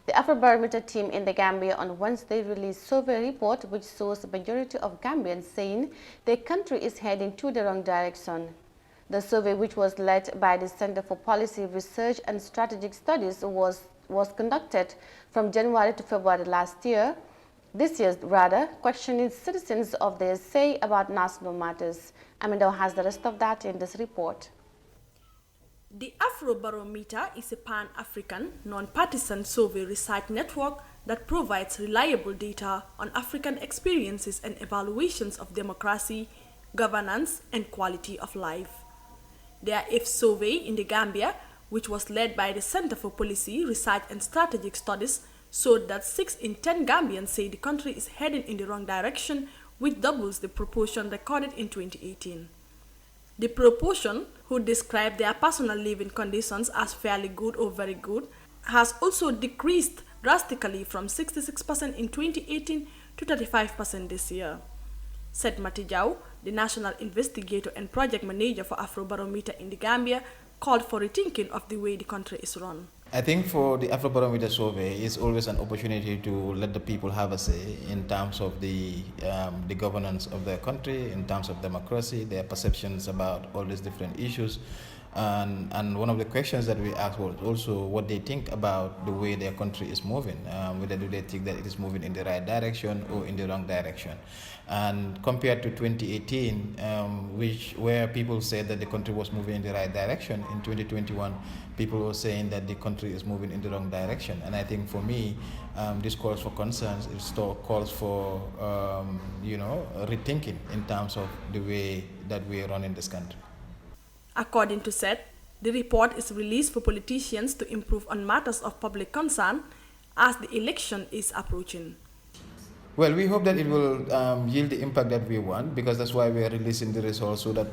The Afrobarometer team in the Gambia on Wednesday released a survey report which shows the majority of Gambians saying their country is heading to the wrong direction. The survey, which was led by the Center for Policy Research and Strategic Studies, was conducted from January to February last year. This year, rather, questioning citizens of their say about national matters. Amanda has the rest of that in this report. The Afrobarometer is a pan-African, non-partisan survey research network that provides reliable data on African experiences and evaluations of democracy, governance, and quality of life. Their fifth survey in the Gambia, which was led by the Center for Policy, Research and Strategic Studies, showed that 6 in 10 Gambians say the country is heading in the wrong direction, which doubles the proportion recorded in 2018. The proportion who describe their personal living conditions as fairly good or very good has also decreased drastically from 66% in 2018 to 35% this year. Said Matijau, the national investigator and project manager for Afrobarometer in the Gambia, called for rethinking of the way the country is run. I think for the Afrobarometer survey, it's always an opportunity to let the people have a say in terms of the governance of their country, in terms of democracy, their perceptions about all these different issues. And one of the questions that we asked was also what they think about the way their country is moving, whether do they think that it is moving in the right direction or in the wrong direction. And compared to 2018, where people said that the country was moving in the right direction, in 2021, people were saying that the country is moving in the wrong direction. And I think for me, this calls for concerns, it calls for rethinking in terms of the way that we are running this country. According to Seth, the report is released for politicians to improve on matters of public concern as the election is approaching. Well, we hope that it will yield the impact that we want, because that's why we are releasing the results, so that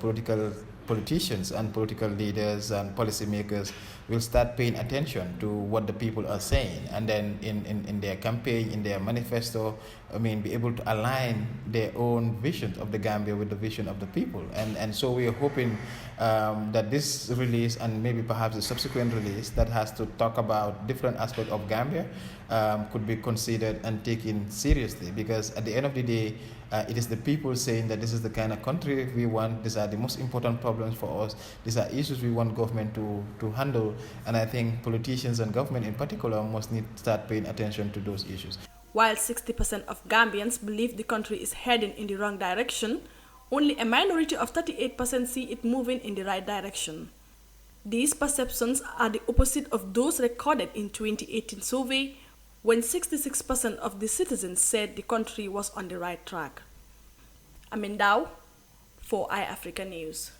politicians and political leaders and policymakers will start paying attention to what the people are saying, and then in their campaign, in their manifesto, be able to align their own vision of the Gambia with the vision of the people. And so we are hoping that this release, and maybe perhaps the subsequent release that has to talk about different aspects of Gambia, could be considered and taken seriously, because at the end of the day, it is the people saying that this is the kind of country we want, these are the most important problems for us, these are issues we want government to handle, and I think politicians and government in particular must need to start paying attention to those issues. While 60% of Gambians believe the country is heading in the wrong direction, only a minority of 38% see it moving in the right direction. These perceptions are the opposite of those recorded in 2018 survey, when 66% of the citizens said the country was on the right track. Amendao for iAfrica News.